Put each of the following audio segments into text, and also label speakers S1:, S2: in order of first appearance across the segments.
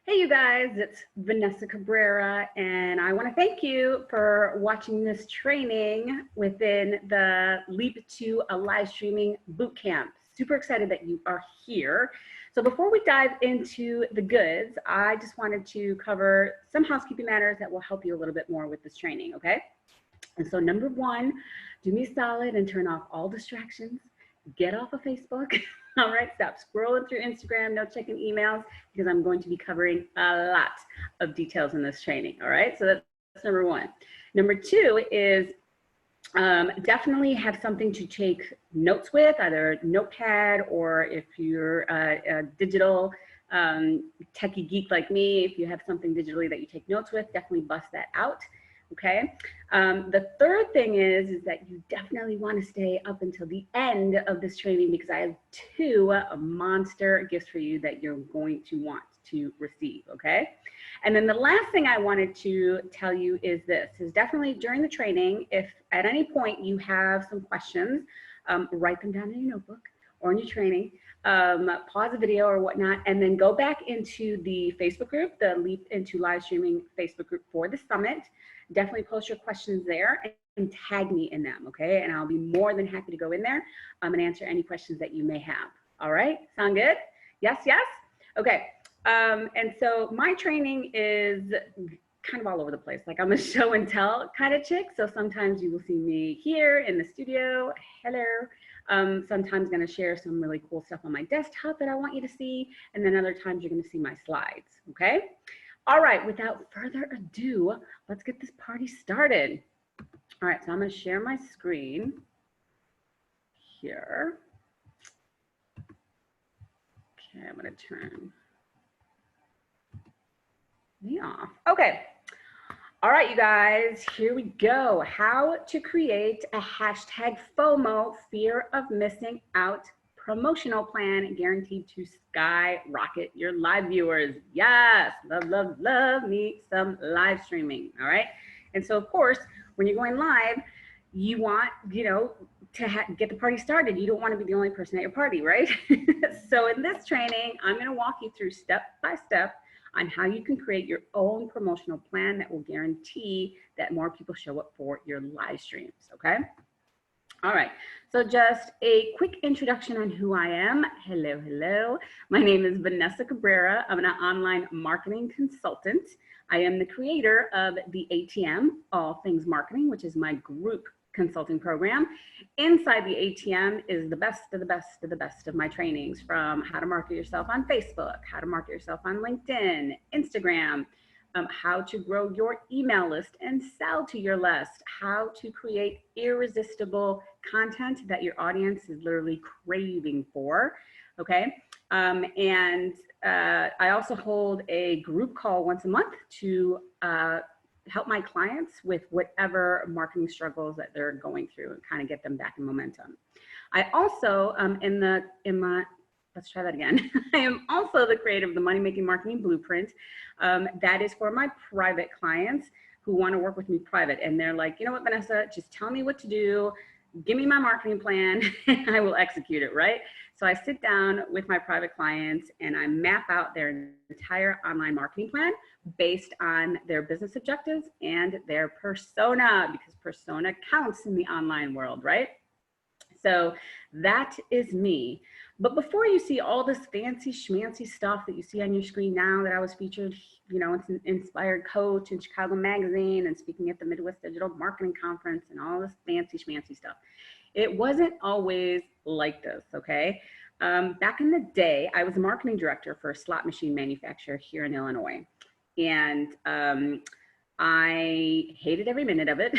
S1: Hey you guys, it's Vanessa Cabrera, and I want to thank you for watching this training within the Leap to a Live Streaming Bootcamp. Super excited that you are here. So before we dive into the goods, I just wanted to cover some housekeeping matters that will help you a little bit more with this training, okay? And so number one, do me a solid and turn off all distractions. Get off of Facebook. All right, stop scrolling through Instagram, no checking emails, because I'm going to be covering a lot of details in this training. All right, so that's number one. Number two is definitely have something to take notes with, either notepad, or if you're a digital techie geek like me, if you have something digitally that you take notes with, definitely bust that out. Okay. The third thing is that you definitely want to stay up until the end of this training, because I have two monster gifts for you that you're going to want to receive. Okay. And then the last thing I wanted to tell you is this, is definitely during the training, if at any point you have some questions, write them down in your notebook or in your training, pause the video or whatnot, and then go back into the Facebook group, the Leap into Live Streaming Facebook group for the summit. Definitely post your questions there and tag me in them, okay? And I'll be more than happy to go in there and answer any questions that you may have. All right, sound good? Yes, yes? Okay, and so my training is kind of all over the place. Like, I'm a show and tell kind of chick. So sometimes you will see me here in the studio, hello. Sometimes gonna share some really cool stuff on my desktop that I want you to see. And then other times you're gonna see my slides, okay? All right, without further ado, let's get this party started. All right, so I'm gonna share my screen here. Okay, I'm gonna turn me off. Okay, all right, you guys, here we go. How to create a hashtag FOMO, fear of missing out, promotional plan guaranteed to skyrocket your live viewers. Yes, love, love, love me some live streaming. All right. And so, of course, when you're going live, you want, to get the party started. You don't want to be the only person at your party, right? So in this training, I'm going to walk you through step by step on how you can create your own promotional plan that will guarantee that more people show up for your live streams. Okay. All right, so just a quick introduction on who I am. Hello, hello. My name is Vanessa Cabrera. I'm an online marketing consultant. I am the creator of the ATM, All Things Marketing, which is my group consulting program. Inside the ATM is the best of the best of the best of my trainings, from how to market yourself on Facebook, how to market yourself on LinkedIn, Instagram, how to grow your email list and sell to your list, how to create irresistible content that your audience is literally craving for, okay? I also hold a group call once a month to help my clients with whatever marketing struggles that they're going through and kind of get them back in momentum. I also, let's try that again. I am also the creator of the Money Making Marketing Blueprint. That is for my private clients who want to work with me private. And they're like, you know what, Vanessa, just tell me what to do. Give me my marketing plan and I will execute it, right? So I sit down with my private clients and I map out their entire online marketing plan based on their business objectives and their persona, because persona counts in the online world, right? So that is me. But before you see all this fancy schmancy stuff that you see on your screen now, that I was featured, it's an inspired coach in Chicago Magazine and speaking at the Midwest Digital Marketing Conference and all this fancy schmancy stuff. It wasn't always like this, okay? Back in the day, I was a marketing director for a slot machine manufacturer here in Illinois. And I hated every minute of it,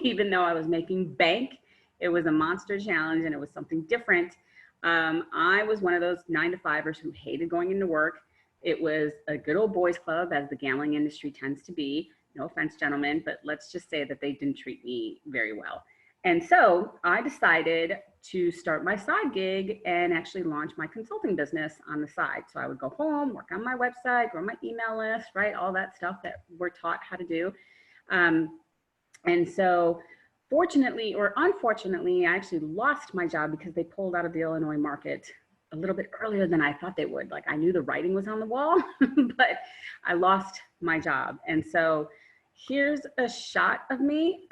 S1: even though I was making bank. It was a monster challenge and it was something different. I was one of those 9-to-5ers who hated going into work. It was a good old boys club, as the gambling industry tends to be. No offense, gentlemen, but let's just say that they didn't treat me very well. And so I decided to start my side gig and actually launch my consulting business on the side. So I would go home, work on my website, grow my email list, right? All that stuff that we're taught how to do. And so fortunately or unfortunately, I actually lost my job because they pulled out of the Illinois market a little bit earlier than I thought they would. Like I knew the writing was on the wall, but I lost my job. And so here's a shot of me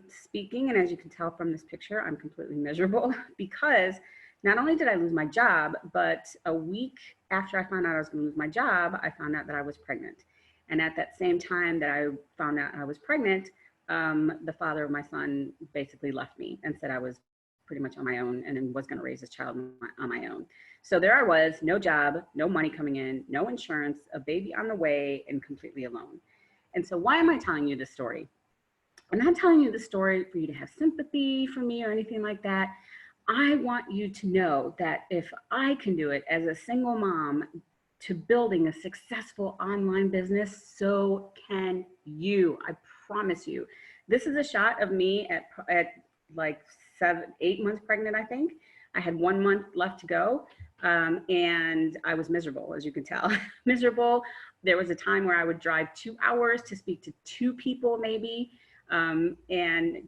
S1: speaking. And as you can tell from this picture, I'm completely miserable because not only did I lose my job, but a week after I found out I was going to lose my job, I found out that I was pregnant. And at that same time that I found out I was pregnant, the father of my son basically left me and said I was pretty much on my own and was going to raise this child on my own. So there I was, no job, no money coming in, no insurance, a baby on the way, and completely alone. And so why am I telling you this story? I'm not telling you this story for you to have sympathy for me or anything like that. I want you to know that if I can do it as a single mom to building a successful online business, so can you. I promise you. This is a shot of me at like 8 months pregnant, I think. I had 1 month left to go. And I was miserable, as you can tell, miserable. There was a time where I would drive 2 hours to speak to 2 people maybe. And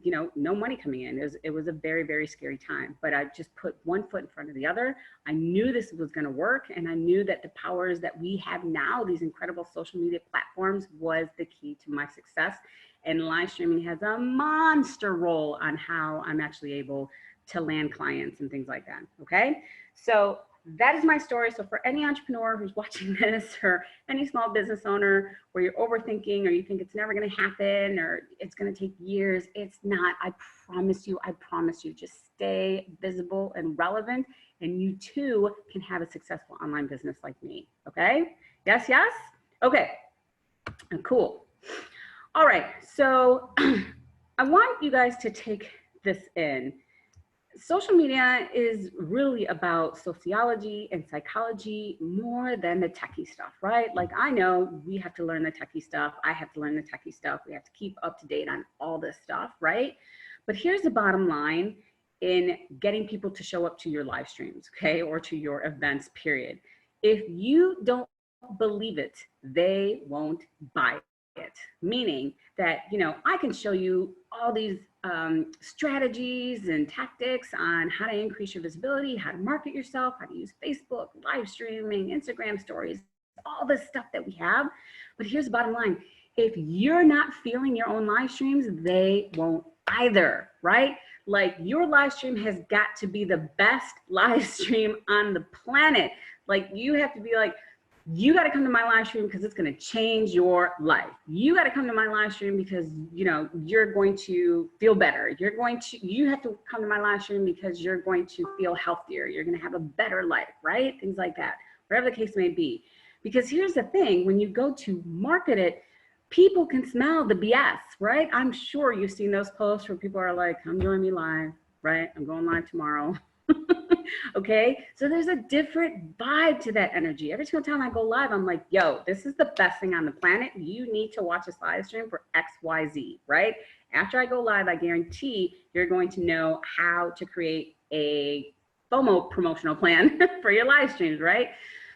S1: you know, no money coming in. It was a very, very scary time, but I just put one foot in front of the other. I knew this was going to work. And I knew that the powers that we have now, these incredible social media platforms, was the key to my success. And live streaming has a monster role on how I'm actually able to land clients and things like that. Okay. So that is my story. So for any entrepreneur who's watching this, or any small business owner where you're overthinking, or you think it's never going to happen, or it's going to take years, it's not. I promise you, just stay visible and relevant, and you too can have a successful online business like me. Okay. Yes. Yes. Okay. Cool. All right. So I want you guys to take this in. Social media is really about sociology and psychology more than the techie stuff, right? Like I know we have to learn the techie stuff. I have to learn the techie stuff. We have to keep up to date on all this stuff, right? But here's the bottom line in getting people to show up to your live streams, okay? Or to your events, period. If you don't believe it, they won't buy it. Meaning that, you know, I can show you all these strategies and tactics on how to increase your visibility, how to market yourself, how to use Facebook, live streaming, Instagram stories, all this stuff that we have. But here's the bottom line. If you're not feeling your own live streams, they won't either, right? Like your live stream has got to be the best live stream on the planet. Like you have to be like, you got to come to my live stream because it's going to change your life. You got to come to my live stream because, you know, you're going to feel better. You have to come to my live stream because you're going to feel healthier. You're going to have a better life, right? Things like that, whatever the case may be. Because here's the thing, when you go to market it, people can smell the BS, right? I'm sure you've seen those posts where people are like, come join me live, right? I'm going live tomorrow. Okay, so there's a different vibe to that energy. Every single time I go live, I'm like, yo, this is the best thing on the planet. You need to watch this live stream for XYZ, right? After I go live, I guarantee you're going to know how to create a FOMO promotional plan for your live streams, right?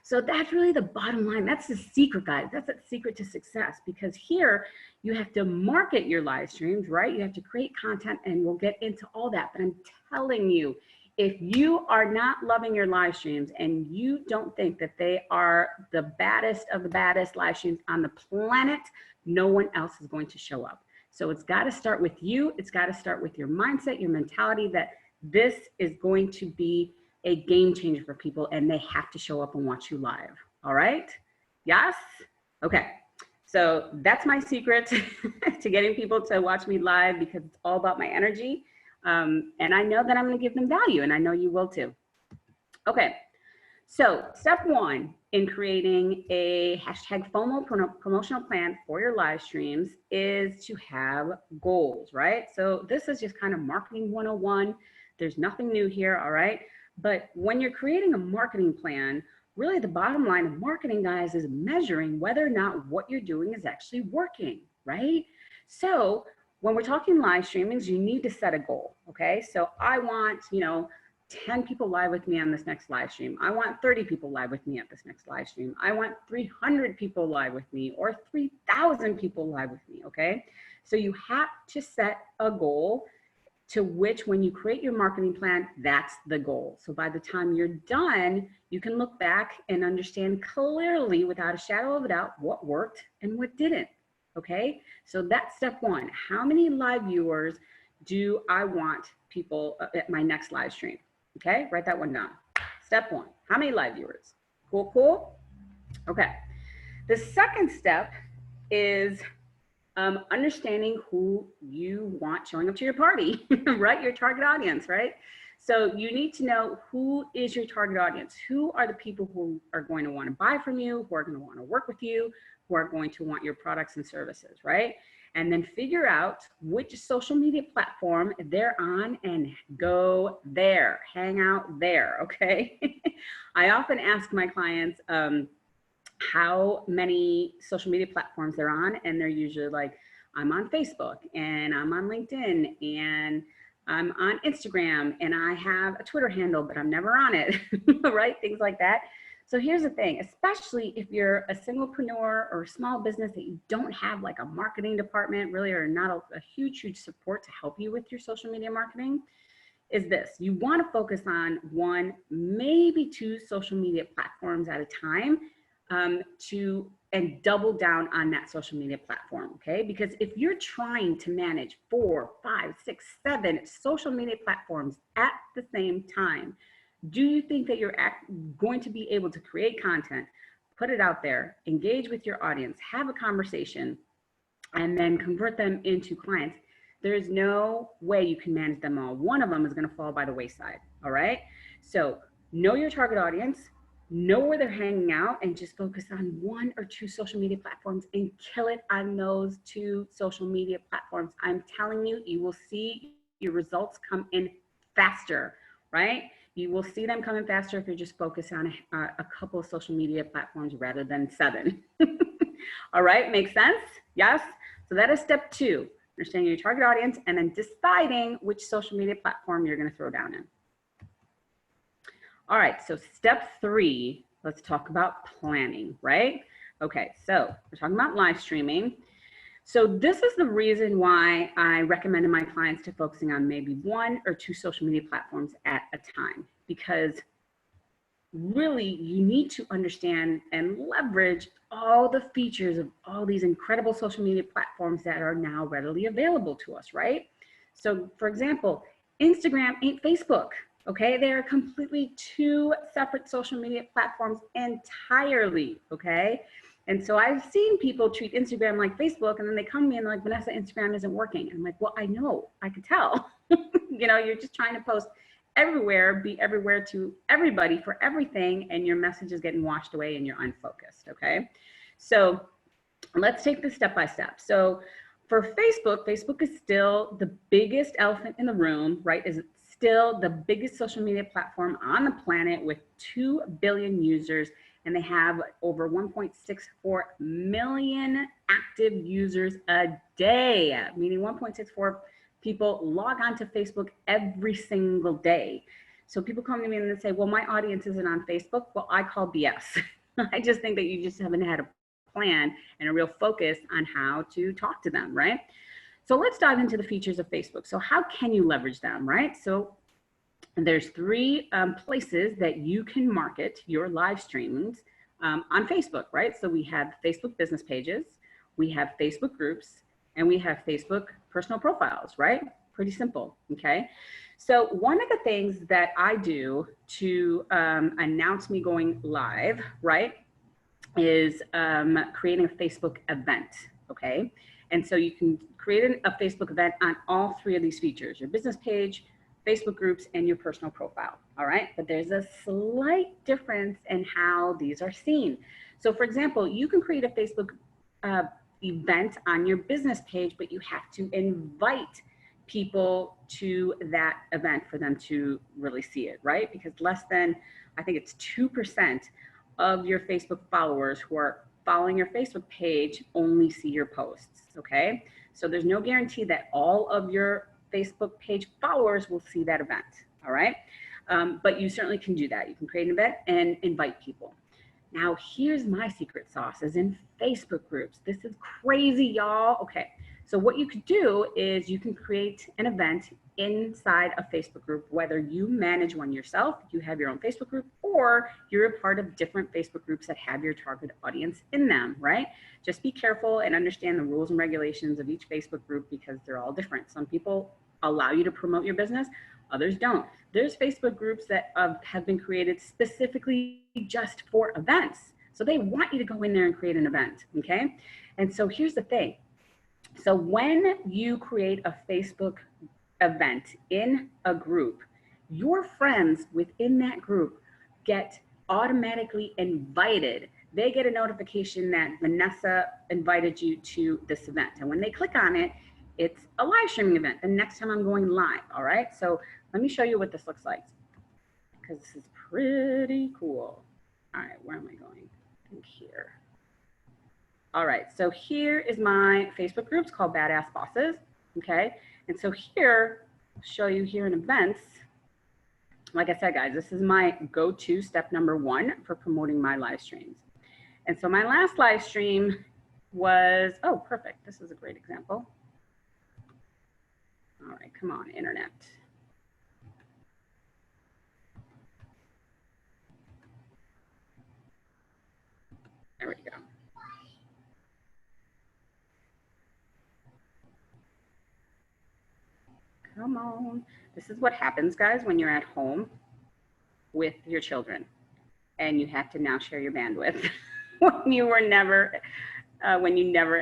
S1: So that's really the bottom line. That's the secret, guys. That's the secret to success, because here you have to market your live streams, right? You have to create content, and we'll get into all that. But I'm telling you, if you are not loving your live streams and you don't think that they are the baddest of the baddest live streams on the planet, no one else is going to show up. So it's got to start with you. It's got to start with your mindset, your mentality that this is going to be a game changer for people, and they have to show up and watch you live. All right? Yes? Okay. So that's my secret to getting people to watch me live, because it's all about my energy. And I know that I'm going to give them value, and I know you will too. Okay, so step one in creating a hashtag FOMO promotional plan for your live streams is to have goals, right? So this is just kind of marketing 101. There's nothing new here, all right? But when you're creating a marketing plan, really the bottom line of marketing, guys, is measuring whether or not what you're doing is actually working, right? So when we're talking live streamings, you need to set a goal, okay? So I want, 10 people live with me on this next live stream. I want 30 people live with me at this next live stream. I want 300 people live with me, or 3,000 people live with me, okay? So you have to set a goal to which when you create your marketing plan, that's the goal. So by the time you're done, you can look back and understand clearly without a shadow of a doubt what worked and what didn't, okay? So that's step one. How many live viewers do I want people at my next live stream? Okay, write that one down. Step one, how many live viewers? Cool, cool? Okay. The second step is understanding who you want showing up to your party, right? Your target audience, right? So you need to know who is your target audience. Who are the people who are going to want to buy from you, who are going to want to work with you, who are going to want your products and services, right? And then figure out which social media platform they're on and go there, hang out there, okay? I often ask my clients how many social media platforms they're on, and they're usually like, I'm on Facebook, and I'm on LinkedIn, and I'm on Instagram, and I have a Twitter handle, but I'm never on it, right? Things like that. So here's the thing, especially if you're a singlepreneur or a small business that you don't have like a marketing department really, or not a huge support to help you with your social media marketing, is this. You want to focus on one, maybe two social media platforms at a time and double down on that social media platform, okay? Because if you're trying to manage 4, 5, 6, 7 social media platforms at the same time, do you think that you're going to be able to create content, put it out there, engage with your audience, have a conversation, and then convert them into clients? There's no way you can manage them all. One of them is going to fall by the wayside, all right? So know your target audience, know where they're hanging out, and just focus on 1 or 2 social media platforms and kill it on those 2 social media platforms. I'm telling you, you will see your results come in faster, right? You will see them coming faster if you're just focused on a couple of social media platforms rather than 7. All right, makes sense? Yes? So that is step 2, understanding your target audience and then deciding which social media platform you're gonna throw down in. All right, so step 3, let's talk about planning, right? Okay, so we're talking about live streaming. So this is the reason why I recommended my clients to focusing on maybe 1 or 2 social media platforms at a time, because really you need to understand and leverage all the features of all these incredible social media platforms that are now readily available to us, right? So for example, Instagram ain't Facebook, okay? They are completely 2 separate social media platforms entirely, okay? And so I've seen people treat Instagram like Facebook, and then they come to me and they're like, Vanessa, Instagram isn't working. And I'm like, well, I know, I could tell. You know, you're just trying to post everywhere, be everywhere to everybody for everything, and your message is getting washed away and you're unfocused, okay? So let's take this step by step. So for Facebook, Facebook is still the biggest elephant in the room, right? Is still the biggest social media platform on the planet with 2 billion users, and they have over 1.64 million active users a day, meaning 1.64 people log on to Facebook every single day. So people come to me and they say, well, my audience isn't on Facebook. Well, I call BS. I just think that you just haven't had a plan and a real focus on how to talk to them, right? So let's dive into the features of Facebook. So how can you leverage them, right? So there's 3 places that you can market your live streams on Facebook, right? So we have Facebook business pages, we have Facebook groups, and we have Facebook personal profiles, right? Pretty simple, okay? So one of the things that I do to announce me going live, right, is creating a Facebook event, okay? And so you can create a Facebook event on all 3 of these features, your business page, Facebook groups, and your personal profile, all right? But there's a slight difference in how these are seen. So for example, you can create a Facebook event on your business page, but you have to invite people to that event for them to really see it, right? Because less than, I think it's 2% of your Facebook followers who are following your Facebook page only see your posts, okay? So there's no guarantee that all of your Facebook page followers will see that event, all right? But you certainly can do that. You can create an event and invite people. Now, here's my secret sauce, is in Facebook groups. This is crazy, y'all. Okay, So what you could do is you can create an event inside a Facebook group, whether you manage one yourself, you have your own Facebook group, or you're a part of different Facebook groups that have your target audience in them, right? Just be careful and understand the rules and regulations of each Facebook group because they're all different. Some people allow you to promote your business, others don't. There's Facebook groups that have been created specifically just for events. So they want you to go in there and create an event, okay? And so here's the thing. So when you create a Facebook event in a group, your friends within that group get automatically invited. They get a notification that Vanessa invited you to this event. And when they click on it, it's a live streaming event. The next time I'm going live, all right? So let me show you what this looks like because this is pretty cool. All right, where am I going? I think here. All right, so here is my Facebook group. It's called Badass Bosses, okay? And so here, I'll show you here in events. Like I said, guys, this is my go-to step number 1 for promoting my live streams. And so my last live stream was, oh, perfect. This is a great example. All right, come on, internet. There we go. Come on. This is what happens, guys, when you're at home with your children and you have to now share your bandwidth when you never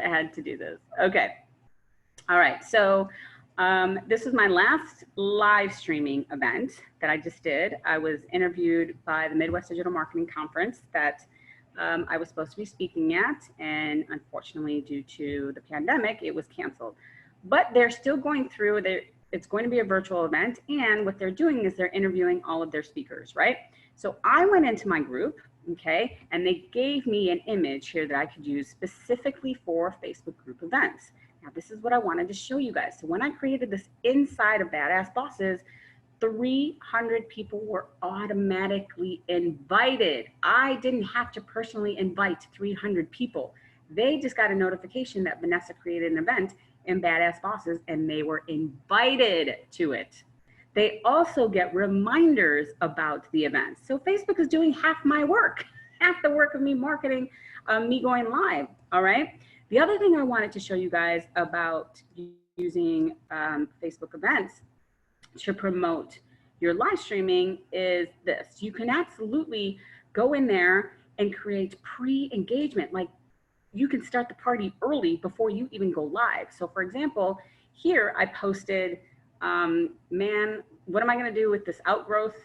S1: had to do this. Okay. All right. So this is my last live streaming event that I just did. I was interviewed by the Midwest Digital Marketing Conference that I was supposed to be speaking at, and unfortunately, due to the pandemic, it was canceled. But they're still going through. It's going to be a virtual event, and what they're doing is they're interviewing all of their speakers, right? So I went into my group, okay, and they gave me an image here that I could use specifically for Facebook group events. Now, this is what I wanted to show you guys. So when I created this inside of Badass Bosses, 300 people were automatically invited. I didn't have to personally invite 300 people. They just got a notification that Vanessa created an event in Badass Bosses and they were invited to it. They also get reminders about the event. So Facebook is doing half my work, half the work of me marketing, me going live, all right? The other thing I wanted to show you guys about using Facebook events to promote your live streaming is this. You can absolutely go in there and create pre-engagement. Like you can start the party early before you even go live. So for example, here I posted, man, what am I gonna do with this outgrowth,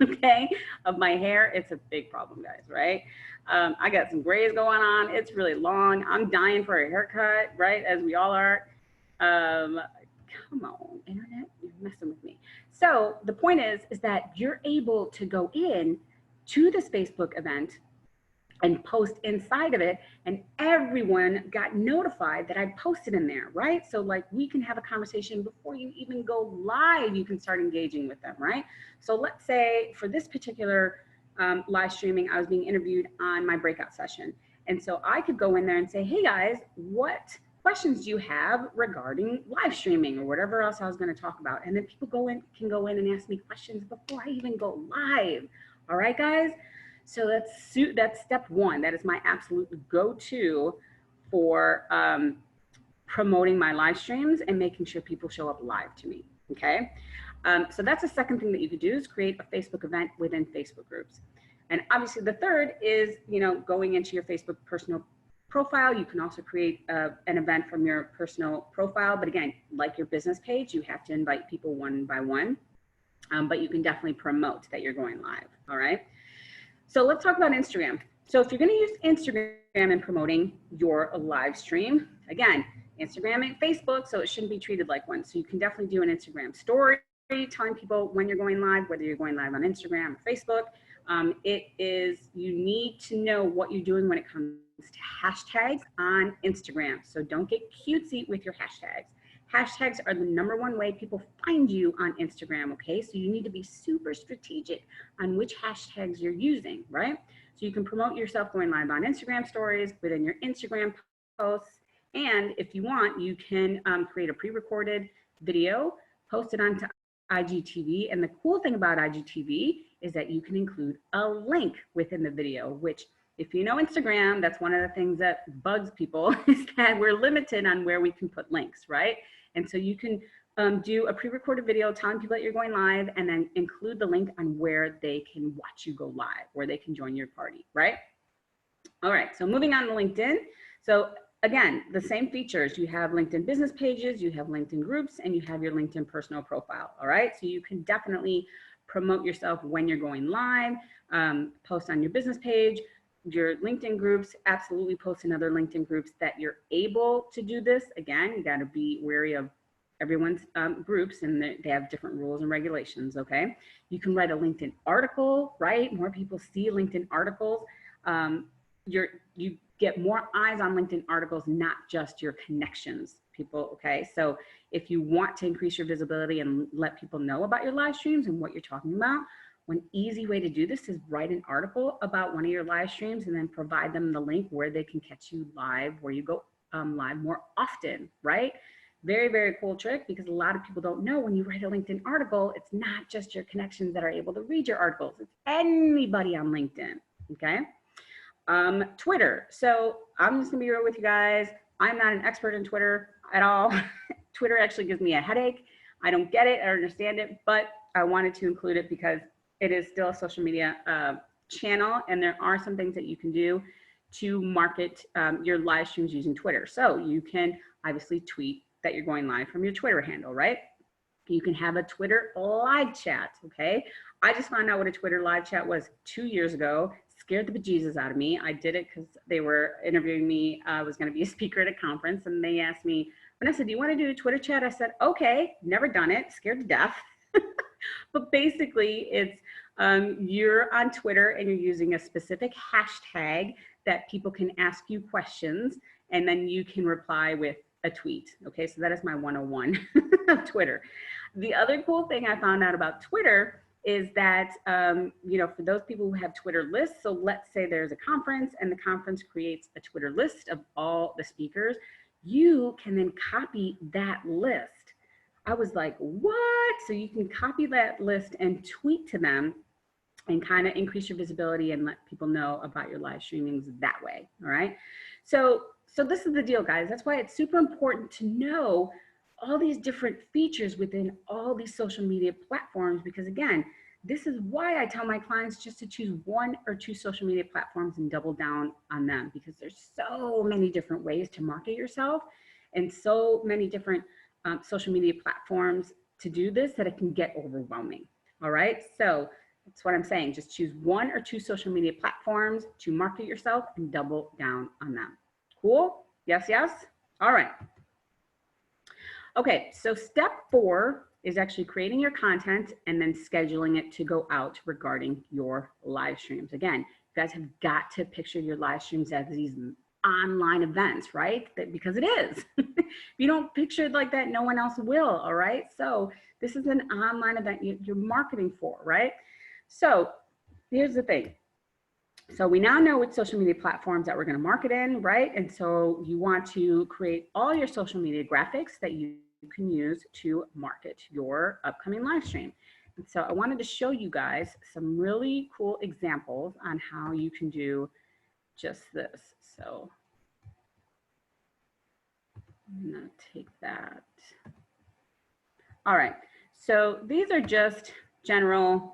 S1: okay, of my hair? It's a big problem, guys, right? I got some grays going on. It's really long. I'm dying for a haircut, right, as we all are. Come on, internet, you're messing with me. So the point is that you're able to go in to this Facebook event and post inside of it, and everyone got notified that I posted in there, right? So like we can have a conversation before you even go live, you can start engaging with them, right? So let's say for this particular live streaming, I was being interviewed on my breakout session. And so I could go in there and say, hey guys, what questions do you have regarding live streaming or whatever else I was going to talk about? And then people can go in and ask me questions before I even go live. All right, guys. So that's step 1. That is my absolute go-to for promoting my live streams and making sure people show up live to me. Okay. So that's the second thing that you could do is create a Facebook event within Facebook groups. And obviously the third is, going into your Facebook personal profile. You can also create an event from your personal profile. But again, like your business page, you have to invite people one by one. But you can definitely promote that you're going live. All right. So let's talk about Instagram. So if you're going to use Instagram in promoting your live stream, again, Instagram ain't Facebook, so it shouldn't be treated like one. So you can definitely do an Instagram story, telling people when you're going live, whether you're going live on Instagram or Facebook. You need to know what you're doing when it comes to hashtags on Instagram. So don't get cutesy with your hashtags. Hashtags are the #1 way people find you on Instagram, okay? So you need to be super strategic on which hashtags you're using, right? So you can promote yourself going live on Instagram stories, within your Instagram posts, And if you want, you can create a pre-recorded video, post it onto IGTV. And the cool thing about IGTV is that you can include a link within the video, which if you know Instagram, that's one of the things that bugs people is that we're limited on where we can put links, right? And so you can do a pre-recorded video telling people that you're going live and then include the link on where they can watch you go live, where they can join your party, right? All right, so moving on to LinkedIn. So again, the same features. You have LinkedIn business pages, you have LinkedIn groups, and you have your LinkedIn personal profile, all right? So you can definitely promote yourself when you're going live, post on your business page, your LinkedIn groups, absolutely post in other LinkedIn groups that you're able to do this. Again, you gotta be wary of everyone's groups, and they have different rules and regulations, okay? You can write a LinkedIn article, right? More people see LinkedIn articles. You get more eyes on LinkedIn articles, not just your connections, people, okay? So if you want to increase your visibility and let people know about your live streams and what you're talking about, one easy way to do this is write an article about one of your live streams and then provide them the link where they can catch you live, where you go live more often, right? Very, very cool trick, because a lot of people don't know when you write a LinkedIn article, it's not just your connections that are able to read your articles, it's anybody on LinkedIn, okay? Twitter. So I'm just gonna be real with you guys. I'm not an expert in Twitter at all. Twitter actually gives me a headache. I don't get it, I don't understand it, but I wanted to include it because it is still a social media channel, and there are some things that you can do to market your live streams using Twitter. So you can obviously tweet that you're going live from your Twitter handle, right? You can have a Twitter live chat, okay? I just found out what a Twitter live chat was 2 years ago. Scared the bejesus out of me. I did it because they were interviewing me. I was going to be a speaker at a conference, and they asked me, Vanessa, do you want to do a Twitter chat? I said, okay, never done it, scared to death. But basically, it's you're on Twitter and you're using a specific hashtag that people can ask you questions, and then you can reply with a tweet. Okay, so that is my 101 of Twitter. The other cool thing I found out about Twitter is that, you know, for those people who have Twitter lists, so let's say there's a conference and the conference creates a Twitter list of all the speakers, you can then copy that list. I was like, what? So you can copy that list and tweet to them and kind of increase your visibility and let people know about your live streamings that way, all right? So this is the deal, guys. That's why it's super important to know all these different features within all these social media platforms, because again, this is why I tell my clients just to choose 1 or 2 social media platforms and double down on them, because there's so many different ways to market yourself and so many different social media platforms to do this that it can get overwhelming, all right? So that's what I'm saying. Just choose 1 or 2 social media platforms to market yourself and double down on them. Cool? Yes, yes? All right. Okay, so step 4 is actually creating your content and then scheduling it to go out regarding your live streams. Again, you guys have got to picture your live streams as these online events, right? Because it is. If you don't picture it like that, no one else will, all right? So this is an online event you're marketing for, right? So here's the thing. So we now know which social media platforms that we're going to market in, right? And so you want to create all your social media graphics that you can use to market your upcoming live stream. And so I wanted to show you guys some really cool examples on how you can do just this. So I'm going to take that. All right. So these are just general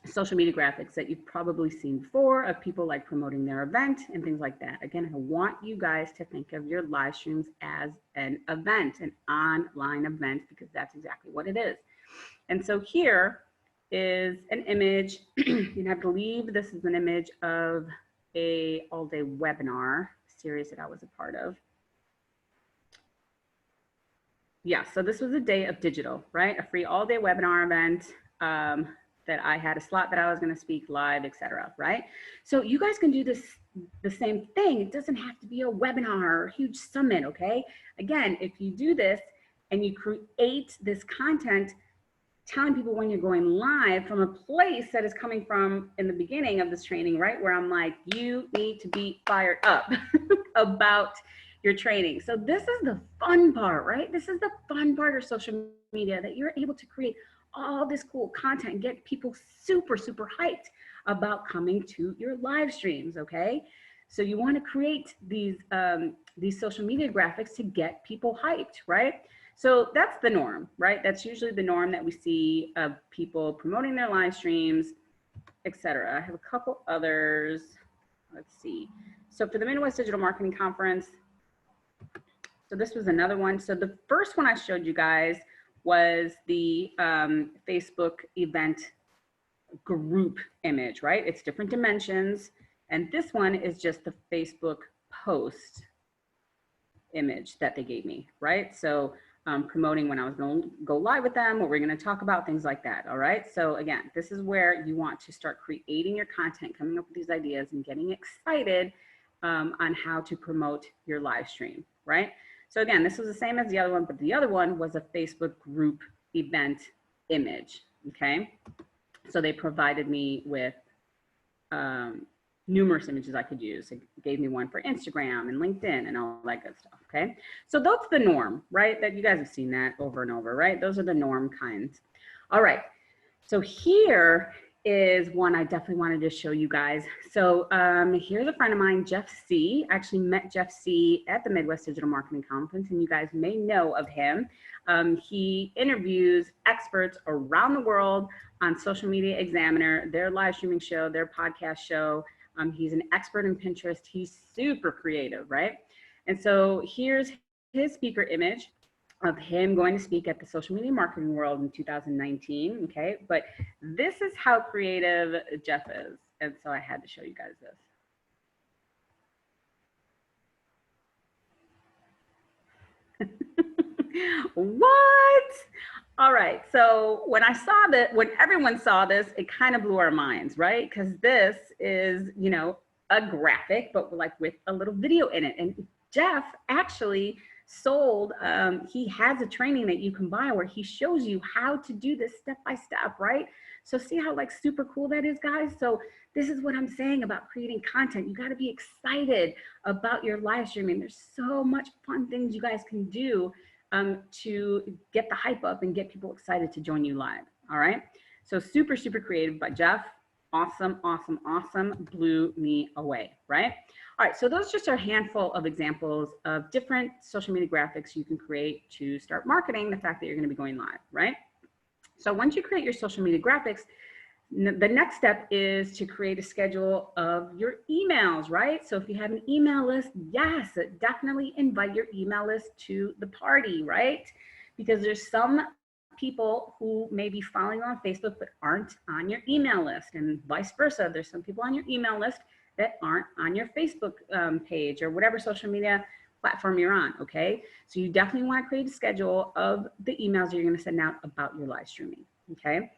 S1: social media graphics that you've probably seen before of people like promoting their event and things like that. Again, I want you guys to think of your live streams as an event, an online event, because that's exactly what it is. And so here is an image, and I believe this is an image of a all-day webinar series that I was a part of. Yeah, so this was a day of digital, right? A free all-day webinar event. That I had a slot that I was going to speak live, etc. Right? So you guys can do this the same thing. It doesn't have to be a webinar or a huge summit, okay? Again, if you do this and you create this content, telling people when you're going live from a place that is coming from in the beginning of this training, right? Where I'm like, you need to be fired up about your training. So this is the fun part, right? This is the fun part of social media, that you're able to create all this cool content and get people super, super hyped about coming to your live streams, okay? So you want to create these social media graphics to get people hyped, right? So that's the norm, right? That's usually the norm that we see of people promoting their live streams, etc. I have a couple others. Let's see. So for the Midwest Digital Marketing Conference, so this was another one. So the first one I showed you guys was the Facebook event group image, right? It's different dimensions. And this one is just the Facebook post image that they gave me, right? So promoting when I was going to go live with them, what we're going to talk about, things like that. All right. So again, this is where you want to start creating your content, coming up with these ideas and getting excited on how to promote your live stream, right? So again, this was the same as the other one, but the other one was a Facebook group event image. Okay. So they provided me with numerous images I could use. It gave me one for Instagram and LinkedIn and all that good stuff, okay? So that's the norm, right? That you guys have seen that over and over, right? Those are the norm kinds. All right, so here is one I definitely wanted to show you guys. So here's a friend of mine, Jeff C. I actually met Jeff C. at the Midwest Digital Marketing Conference, and you guys may know of him. He interviews experts around the world on Social Media Examiner, their live streaming show, their podcast show. He's an expert in Pinterest. He's super creative, right? And so here's his speaker image of him going to speak at the Social Media Marketing World in 2019, okay? But this is how creative Jeff is. And so I had to show you guys this. What? All right, so when I saw that, when everyone saw this, it kind of blew our minds, right? Because this is, you know, a graphic, but like with a little video in it. And Jeff actually sold, he has a training that you can buy where he shows you how to do this step by step, right? So see how like super cool that is, guys? So this is what I'm saying about creating content. You got to be excited about your live streaming. There's so much fun things you guys can do to get the hype up and get people excited to join you live. All right. So super, super creative by Jeff. Awesome, awesome, awesome. Blew me away. Right. All right. So those just are a handful of examples of different social media graphics you can create to start marketing the fact that you're going to be going live. Right. So once you create your social media graphics, the next step is to create a schedule of your emails, right? So if you have an email list, yes, definitely invite your email list to the party, right? Because there's some people who may be following on Facebook but aren't on your email list, and vice versa. There's some people on your email list that aren't on your Facebook page or whatever social media platform you're on, okay? So you definitely want to create a schedule of the emails that you're going to send out about your live streaming, okay?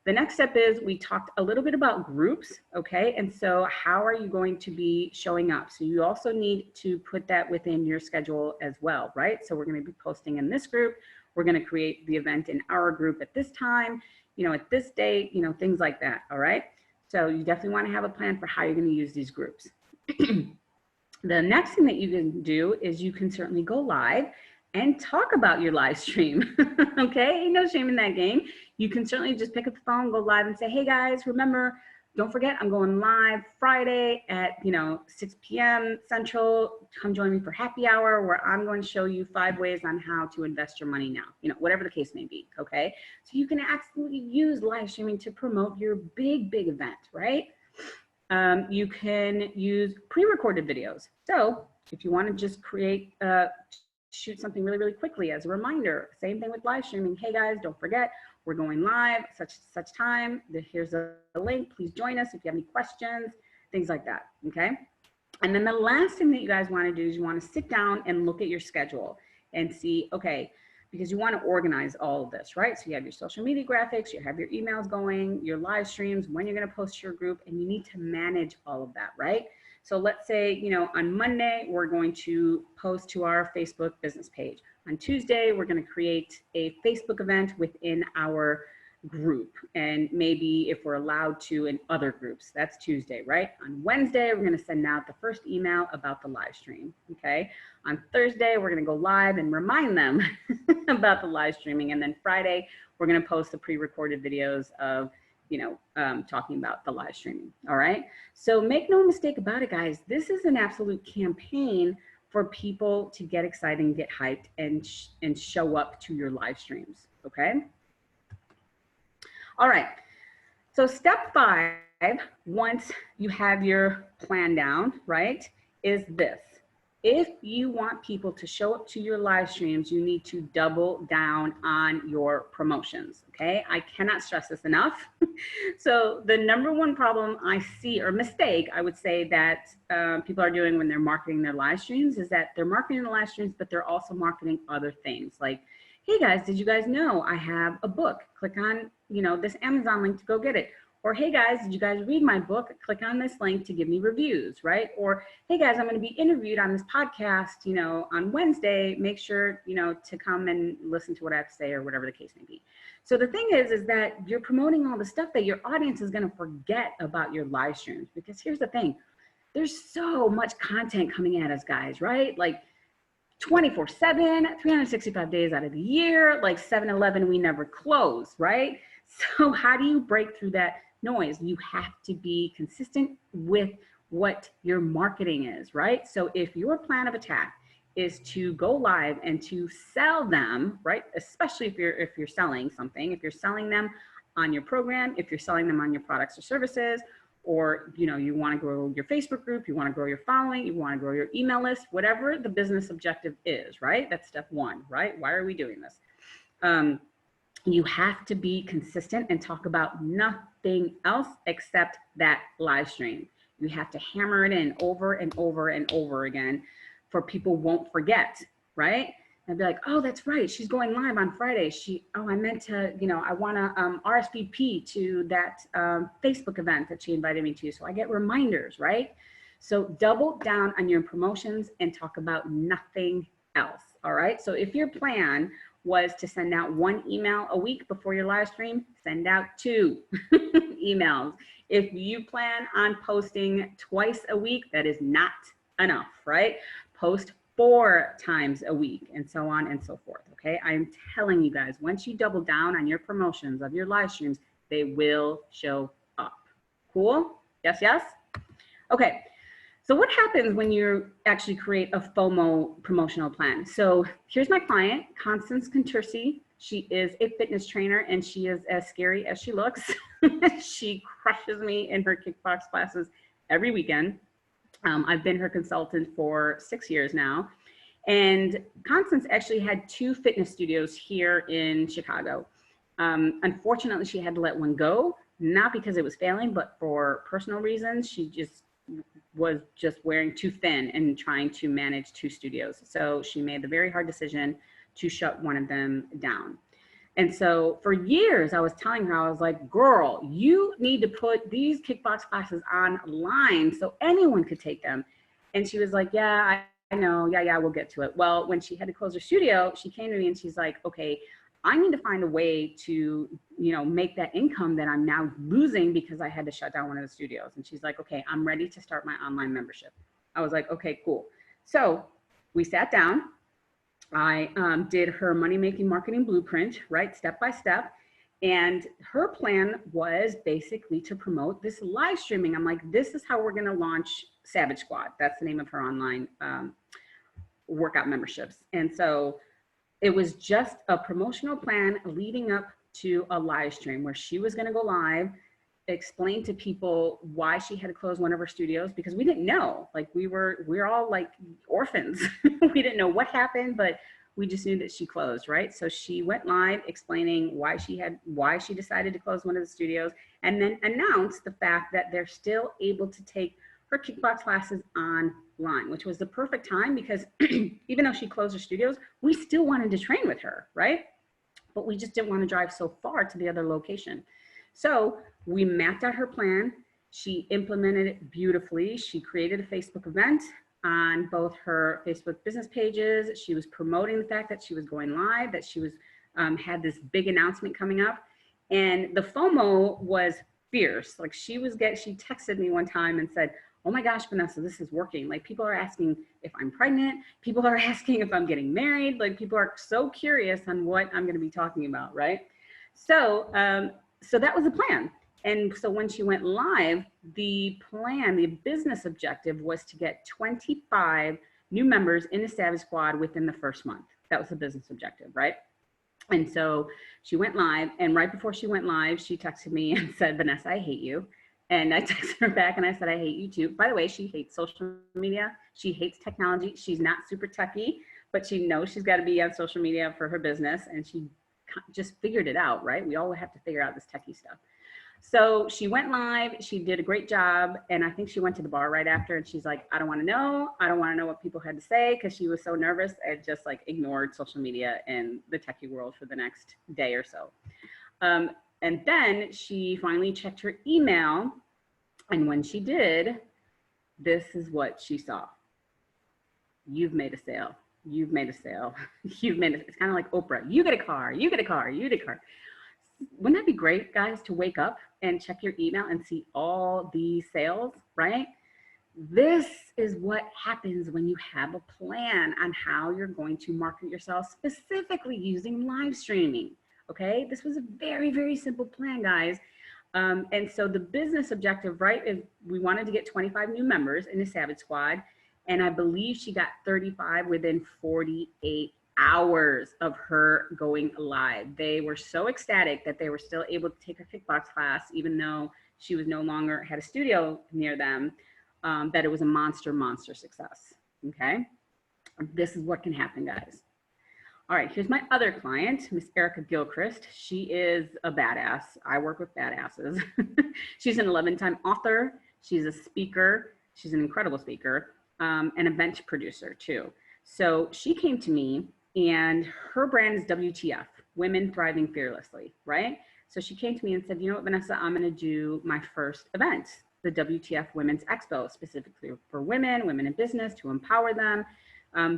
S1: The next step is we talked a little bit about groups, okay? And so how are you going to be showing up? So you also need to put that within your schedule as well, right? So we're going to be posting in this group. We're going to create the event in our group at this time, you know, at this date, you know, things like that, all right? So you definitely want to have a plan for how you're going to use these groups. The next thing that you can do is you can certainly go live and talk about your live stream, okay? Ain't no shame in that game. You can certainly just pick up the phone, go live and say, hey guys, remember, don't forget, I'm going live Friday at, 6 p.m. Central. Come join me for happy hour where I'm going to show you 5 ways on how to invest your money now, whatever the case may be, okay? So you can absolutely use live streaming to promote your big, big event, right? You can use pre-recorded videos. So if you want to just shoot something really, really quickly as a reminder, same thing with live streaming. Hey guys, don't forget, we're going live such time. Here's a link. Please join us if you have any questions, things like that, okay? And then the last thing that you guys want to do is you want to sit down and look at your schedule and see, okay, because you want to organize all of this, right? So you have your social media graphics, you have your emails going, your live streams, when you're going to post to your group, and you need to manage all of that, right? So let's say, on Monday, we're going to post to our Facebook business page. On Tuesday, we're going to create a Facebook event within our group, and maybe if we're allowed to in other groups. That's Tuesday, right? On Wednesday, we're going to send out the first email about the live stream. Okay. On Thursday, we're going to go live and remind them about the live streaming. And then Friday, we're going to post the pre-recorded videos of, talking about the live streaming. All right. So make no mistake about it, guys. This is an absolute campaign for people to get excited and get hyped and show up to your live streams. Okay. All right. So step 5, once you have your plan down, right, is this. If you want people to show up to your live streams, you need to double down on your promotions, okay? I cannot stress this enough. So the number one problem I see, or mistake, I would say that people are doing when they're marketing their live streams is that they're marketing the live streams, but they're also marketing other things like, hey guys, did you guys know I have a book? Click on, this Amazon link to go get it. Or, hey guys, did you guys read my book? Click on this link to give me reviews, right? Or, hey guys, I'm going to be interviewed on this podcast, on Wednesday. Make sure, to come and listen to what I have to say, or whatever the case may be. So the thing is that you're promoting all the stuff that your audience is going to forget about your live streams. Because here's the thing, there's so much content coming at us, guys, right? Like 24/7, 365 days out of the year, like 7-Eleven, we never close, right? So how do you break through that noise? You have to be consistent with what your marketing is, right? So if your plan of attack is to go live and to sell them, right? Especially if you're selling something, if you're selling them on your program, if you're selling them on your products or services, or you want to grow your Facebook group, you want to grow your following, you want to grow your email list, whatever the business objective is, right? That's step 1, right? Why are we doing this? You have to be consistent and talk about nothing else except that live stream. You have to hammer it in over and over and over again for people won't forget, right? And be like, oh, that's right, she's going live on Friday. I meant to, I want to RSVP to that Facebook event that she invited me to. So I get reminders, right? So double down on your promotions and talk about nothing else, all right? So if your plan was to send out 1 email a week before your live stream, send out 2 emails. If you plan on posting twice a week, that is not enough, right? Post 4 times a week, and so on and so forth, okay? I'm telling you guys, once you double down on your promotions of your live streams, they will show up. Cool? Yes, yes? Okay. So what happens when you actually create a FOMO promotional plan? So here's my client, Constance Contursi. She is a fitness trainer, and she is as scary as she looks. She crushes me in her kickbox classes every weekend. I've been her consultant for 6 years now. And Constance actually had 2 fitness studios here in Chicago. Unfortunately, she had to let one go, not because it was failing, but for personal reasons. She was just wearing too thin and trying to manage 2 studios. So she made the very hard decision to shut one of them down. And so for years, I was telling her, I was like, girl, you need to put these kickbox classes online so anyone could take them. And she was like, yeah, I know. Yeah, we'll get to it. Well, when she had to close her studio, she came to me and she's like, okay, I need to find a way to, make that income that I'm now losing because I had to shut down one of the studios. And she's like, okay, I'm ready to start my online membership. I was like, okay, cool. So we sat down. I did her money-making marketing blueprint, right, step by step. And her plan was basically to promote this live streaming. I'm like, this is how we're going to launch Savage Squad. That's the name of her online workout memberships. And so it was just a promotional plan leading up to a live stream where she was going to go live, explain to people why she had to close one of her studios, because we didn't know. Like we're all like orphans. We didn't know what happened, but we just knew that she closed, right? So she went live explaining why she decided to close one of the studios, and then announced the fact that they're still able to take her kickbox classes online, which was the perfect time because even though she closed her studios, we still wanted to train with her, right? But we just didn't want to drive so far to the other location. So we mapped out her plan. She implemented it beautifully. She created a Facebook event on both her Facebook business pages. She was promoting the fact that she was going live, that she was had this big announcement coming up. And the FOMO was fierce. Like she texted me one time and said, oh my gosh, Vanessa, this is working. Like people are asking if I'm pregnant. People are asking if I'm getting married. Like people are so curious on what I'm going to be talking about, right? So, so that was the plan. And so when she went live, the plan, the business objective was to get 25 new members in the Savage Squad within the first month. That was the business objective, right? And so she went live, and right before she went live, she texted me and said, Vanessa, I hate you. And I texted her back and I said, I hate you too. By the way, she hates social media. She hates technology. She's not super techie, but she knows she's got to be on social media for her business. And she just figured it out, right? We all have to figure out this techie stuff. So she went live, she did a great job. And I think she went to the bar right after and she's like, I don't want to know. I don't want to know what people had to say, because she was so nervous and just like ignored social media and the techie world for the next day or so. And then she finally checked her email. And when she did, this is what she saw. You've made a sale. You've made a sale. You've made it. It's kind of like Oprah. You get a car, you get a car, you get a car. Wouldn't that be great, guys, to wake up and check your email and see all these sales, right? This is what happens when you have a plan on how you're going to market yourself, specifically using live streaming, okay? This was a very, very simple plan, guys. And so the business objective, right, is we wanted to get 25 new members in the Savage Squad. And I believe she got 35 within 48 hours of her going live. They were so ecstatic that they were still able to take her kickbox class, even though she was no longer had a studio near them, that it was a monster success, okay? This is what can happen, guys. All right, here's my other client, Miss Erica Gilchrist. She is a badass. I work with badasses. She's an 11-time author. She's a speaker. She's an incredible speaker, an event producer too. So she came to me, and her brand is WTF, Women Thriving Fearlessly, right? So she came to me and said, you know what, Vanessa, I'm gonna do my first event, the WTF Women's Expo, specifically for women in business, to empower them,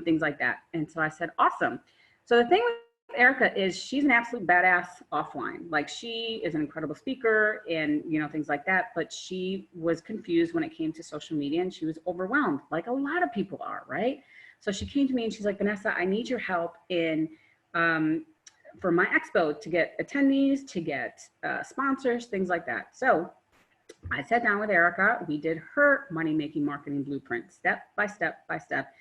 S1: things like that. And so I said, awesome. So the thing with Erica is she's an absolute badass offline. Like she is an incredible speaker and, you know, things like that, but she was confused when it came to social media, and she was overwhelmed, like a lot of people are, right? So she came to me and she's like, Vanessa, I need your help in, for my expo, to get attendees, to get sponsors, things like that. So I sat down with Erica. We did her money-making marketing blueprint, step by step by step.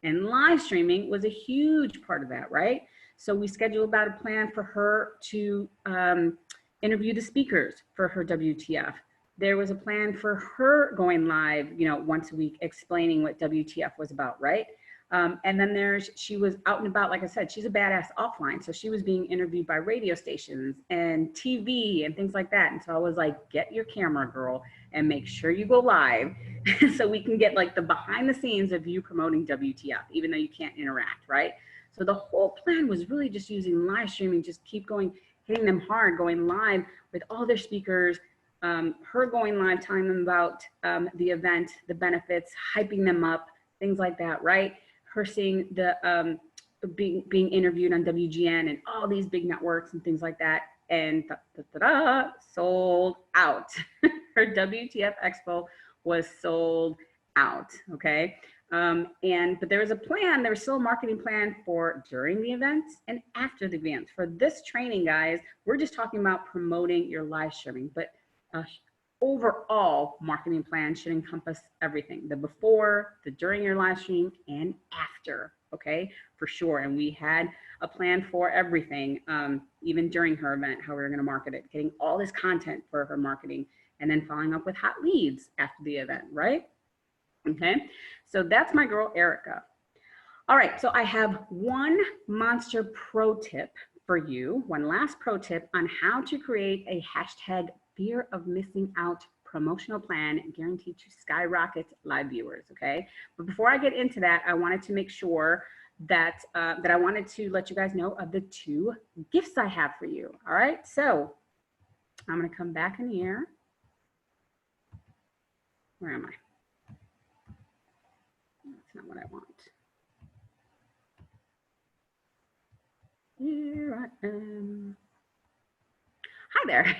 S1: And live streaming was a huge part of that, right? So we scheduled out a plan for her to interview the speakers for her WTF. There was a plan for her going live, you know, once a week, explaining what WTF was about, right? And then she was out and about, like I said, she's a badass offline. So she was being interviewed by radio stations and TV and things like that. And so I was like, get your camera, girl, and make sure you go live so we can get like the behind the scenes of you promoting WTF, even though you can't interact, right? So the whole plan was really just using live streaming, just keep going, hitting them hard, going live with all their speakers, her going live, telling them about the event, the benefits, hyping them up, things like that, right? Her seeing the being interviewed on WGN and all these big networks and things like that, and sold out. Her WTF Expo was sold out, okay? But there was a plan, there was still a marketing plan for during the events and after the events. For this training, guys, we're just talking about promoting your live streaming, but overall marketing plan should encompass everything, the before, the during your live stream, and after, okay, for sure. And we had a plan for everything, even during her event, how we were going to market it, getting all this content for her marketing, and then following up with hot leads after the event, right? Okay, so that's my girl Erica. All right, so I have one monster pro tip for you, one last pro tip on how to create a hashtag fear of missing out promotional plan guaranteed to skyrocket live viewers, okay? But before I get into that, I wanted to make sure that, I wanted to let you guys know of the 2 gifts I have for you, all right? So I'm gonna come back in here. Where am I? That's not what I want. Here I am. Hi there.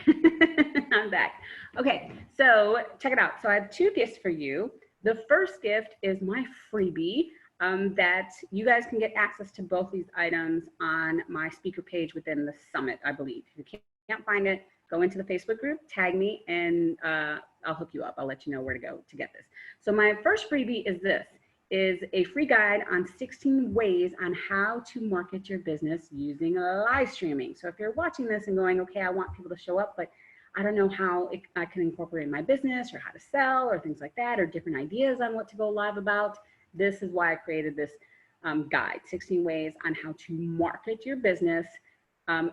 S1: I'm back. Okay, so check it out. So I have two gifts for you. The first gift is my freebie that you guys can get access to both these items on my speaker page within the summit, I believe. If you can't find it, go into the Facebook group, tag me, and I'll hook you up. I'll let you know where to go to get this. So my first freebie is this. Is a free guide on 16 ways on how to market your business using live streaming. So if you're watching this and going, okay, I want people to show up, but I don't know how I can incorporate in my business or how to sell or things like that, or different ideas on what to go live about, this is why I created this guide, 16 ways on how to market your business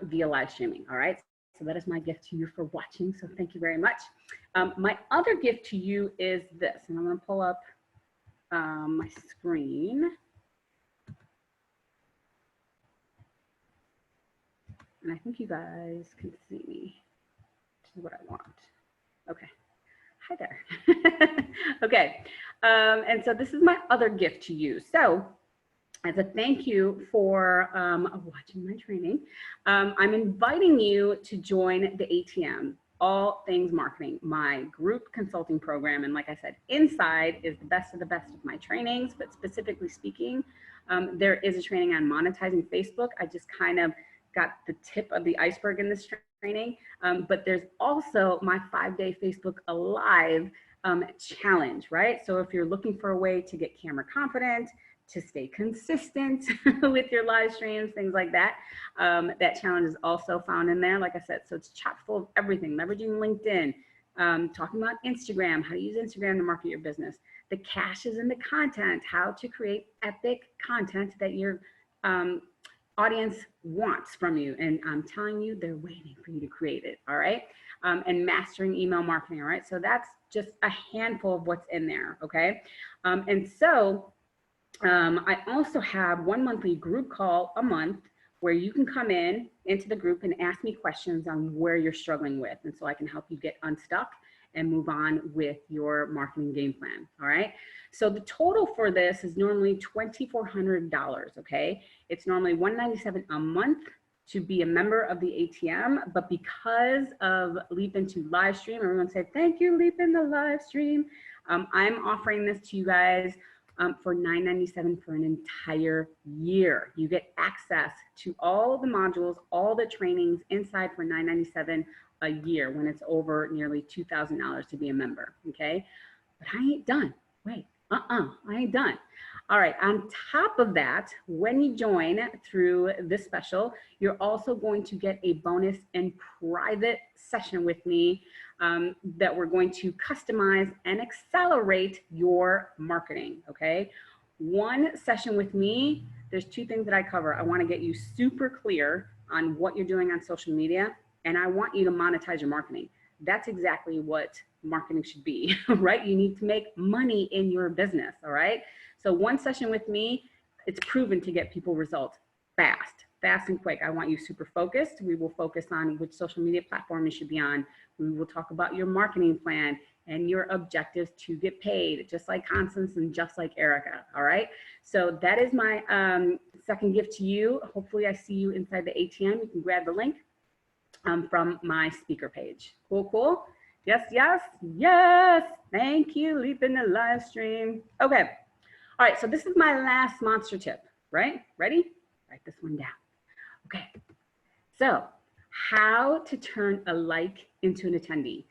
S1: via live streaming, all right? So that is my gift to you for watching, so thank you very much. My other gift to you is this, and I'm gonna pull up my screen. And I think you guys can see me. This is what I want. Okay. Hi there. Okay. And so this is my other gift to you. So as a thank you for watching my training, I'm inviting you to join the ATM, All Things Marketing, my group consulting program. And like I said, inside is the best of my trainings, but specifically speaking, there is a training on monetizing Facebook. I just kind of got the tip of the iceberg in this training, but there's also my 5-day Facebook Alive challenge, right? So if you're looking for a way to get camera confident, to stay consistent with your live streams, things like that. That challenge is also found in there, like I said. So it's chock full of everything, leveraging LinkedIn, talking about Instagram, how to use Instagram to market your business, the caches in the content, how to create epic content that your audience wants from you. And I'm telling you, they're waiting for you to create it, all right? And mastering email marketing, all right? So that's just a handful of what's in there, okay? And so, I also have one monthly group call a month where you can come into the group and ask me questions on where you're struggling with. And so I can help you get unstuck and move on with your marketing game plan. All right. So the total for this is normally $2,400. Okay. It's normally $197 a month to be a member of the ATM, but because of Leap Into live stream, everyone said, thank you, Leap in the live stream. I'm offering this to you guys for $997 for an entire year. You get access to all the modules, all the trainings inside for $997 a year when it's over nearly $2,000 to be a member, okay? But I ain't done. Wait, I ain't done. All right, on top of that, when you join through this special, you're also going to get a bonus and private session with me that we're going to customize and accelerate your marketing, okay? One session with me, there's two things that I cover. I wanna get you super clear on what you're doing on social media, and I want you to monetize your marketing. That's exactly what marketing should be, right? You need to make money in your business, all right? So one session with me, it's proven to get people results fast and quick. I want you super focused. We will focus on which social media platform you should be on. We will talk about your marketing plan and your objectives to get paid, just like Constance and just like Erica, all right? So that is my second gift to you. Hopefully I see you inside the ATM. You can grab the link from my speaker page. Cool? Yes. Thank you, Leap in the live stream. Okay. All right, so this is my last monster tip, right? Ready? Write this one down. Okay, so how to turn a like into an attendee.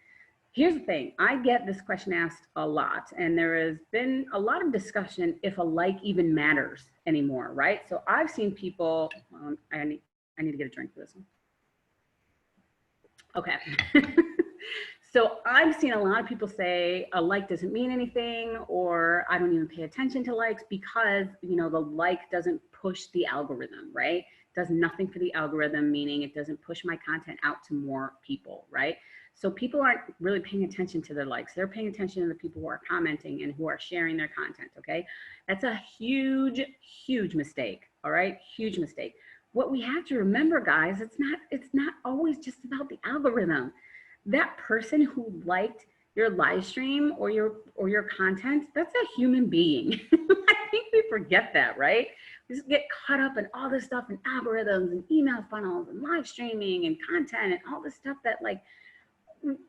S1: Here's the thing, I get this question asked a lot, and there has been a lot of discussion if a like even matters anymore, right? So I've seen people, I need to get a drink for this one. Okay. So I've seen a lot of people say a like doesn't mean anything, or I don't even pay attention to likes because, you know, the like doesn't push the algorithm, right? Does nothing for the algorithm, meaning it doesn't push my content out to more people, right? So people aren't really paying attention to their likes. They're paying attention to the people who are commenting and who are sharing their content, okay? That's a huge mistake, all right? Huge mistake. What we have to remember, guys, it's not always just about the algorithm. That person who liked your live stream or your content, that's a human being. I think we forget that, right? We just get caught up in all this stuff and algorithms and email funnels and live streaming and content and all this stuff that, like,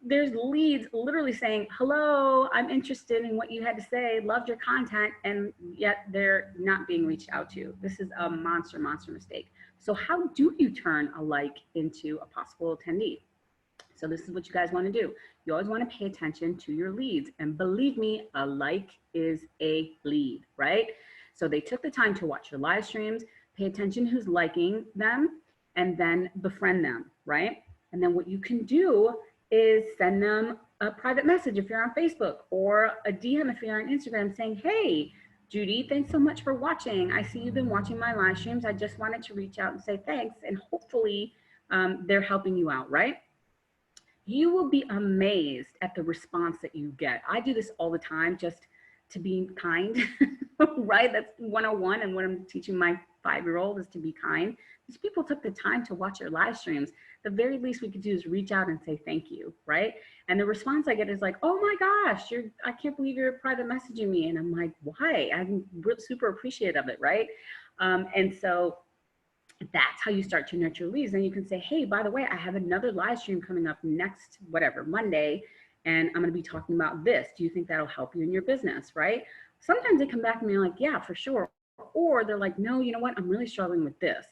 S1: there's leads literally saying, hello, I'm interested in what you had to say, loved your content, and yet they're not being reached out to. This is a monster mistake. So how do you turn a like into a possible attendee? So this is what you guys want to do. You always want to pay attention to your leads. And believe me, a like is a lead, right? So they took the time to watch your live streams, pay attention who's liking them, and then befriend them, right? And then what you can do is send them a private message if you're on Facebook, or a DM if you're on Instagram, saying, hey, Judy, thanks so much for watching. I see you've been watching my live streams. I just wanted to reach out and say thanks, and hopefully they're helping you out, right? You will be amazed at the response that you get. I do this all the time just to be kind, right? That's 101, and what I'm teaching my 5-year-old is to be kind. These people took the time to watch your live streams. The very least we could do is reach out and say thank you, right? And the response I get is like, oh my gosh, I can't believe you're private messaging me. And I'm like, why? I'm super appreciative of it, right? And so that's how you start to nurture leads. And you can say, hey, by the way, I have another live stream coming up next, Monday, and I'm going to be talking about this. Do you think that'll help you in your business, right? Sometimes they come back and they're like, yeah, for sure. Or they're like, no, you know what? I'm really struggling with this.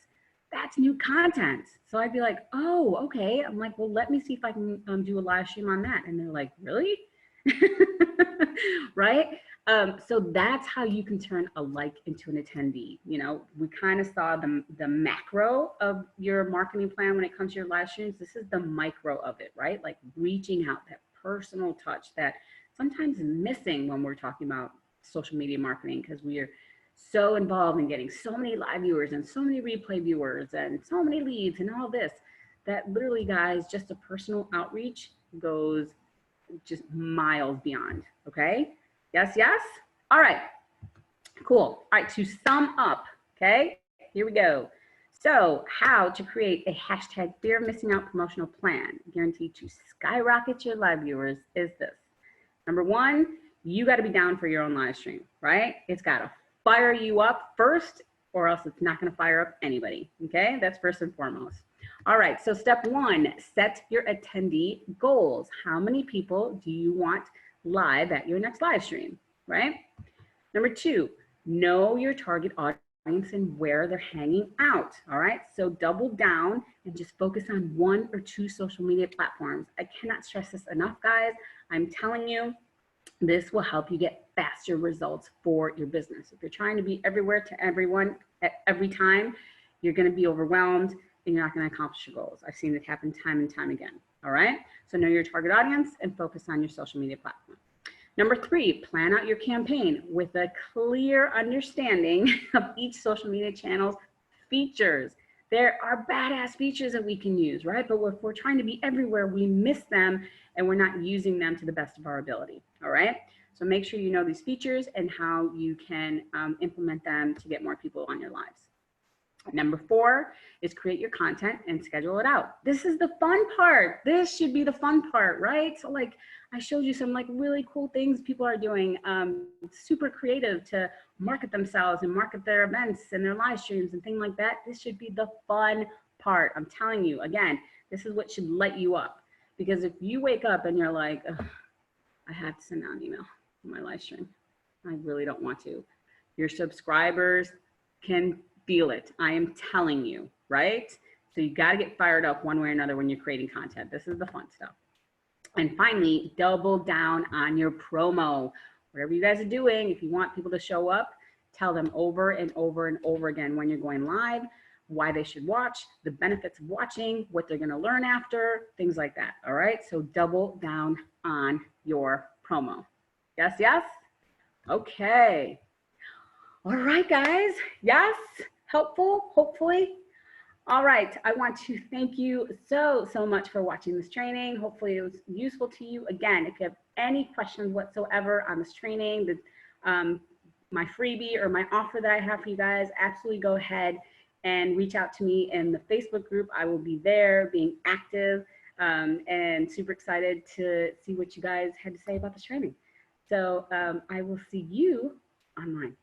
S1: That's new content. So I'd be like, oh, okay. I'm like, well, let me see if I can do a live stream on that. And they're like, really? Right? So that's how you can turn a like into an attendee. You know, we kind of saw the macro of your marketing plan when it comes to your live streams. This is the micro of it, right? Like reaching out, that personal touch that sometimes is missing when we're talking about social media marketing, because we are so involved in getting so many live viewers and so many replay viewers and so many leads and all this, that literally, guys, just a personal outreach goes just miles beyond. Okay. Yes. Yes. All right. Cool. All right. To sum up. Okay. Here we go. So how to create a hashtag fear of missing out promotional plan guaranteed to skyrocket your live viewers is this. Number one, you got to be down for your own live stream, right? It's got to fire you up first, or else it's not going to fire up anybody. Okay. That's first and foremost. All right. So step one, set your attendee goals. How many people do you want live at your next live stream, right? Number two, know your target audience and where they're hanging out. All right. So double down and just focus on 1 or 2 social media platforms. I cannot stress this enough, guys. I'm telling you, this will help you get faster results for your business. If you're trying to be everywhere to everyone at every time, you're going to be overwhelmed and you're not going to accomplish your goals. I've seen it happen time and time again. All right. So know your target audience and focus on your social media platform. Number 3, plan out your campaign with a clear understanding of each social media channel's features. There are badass features that we can use, right? But if we're trying to be everywhere, we miss them and we're not using them to the best of our ability. All right. So make sure you know these features and how you can implement them to get more people on your lives. Number 4 is create your content and schedule it out. This is the fun part. This should be the fun part, right? So like I showed you some like really cool things people are doing, super creative to market themselves and market their events and their live streams and things like that. This should be the fun part. I'm telling you, again, this is what should light you up. Because if you wake up and you're like, I have to send out an email on my live stream, I really don't want to. Your subscribers can feel it. I am telling you, right? So you got to get fired up one way or another when you're creating content. This is the fun stuff. And finally, double down on your promo. Whatever you guys are doing, if you want people to show up, tell them over and over and over again when you're going live, why they should watch, the benefits of watching, what they're going to learn after, things like that. All right. So double down on your promo. Yes. Yes. Okay. All right, guys. Yes. Helpful, hopefully. All right. I want to thank you so much for watching this training. Hopefully it was useful to you. Again, if you have any questions whatsoever on this training, my freebie or my offer that I have for you guys, absolutely go ahead and reach out to me in the Facebook group. I will be there being active. and super excited to see what you guys had to say about this training. So I will see you online.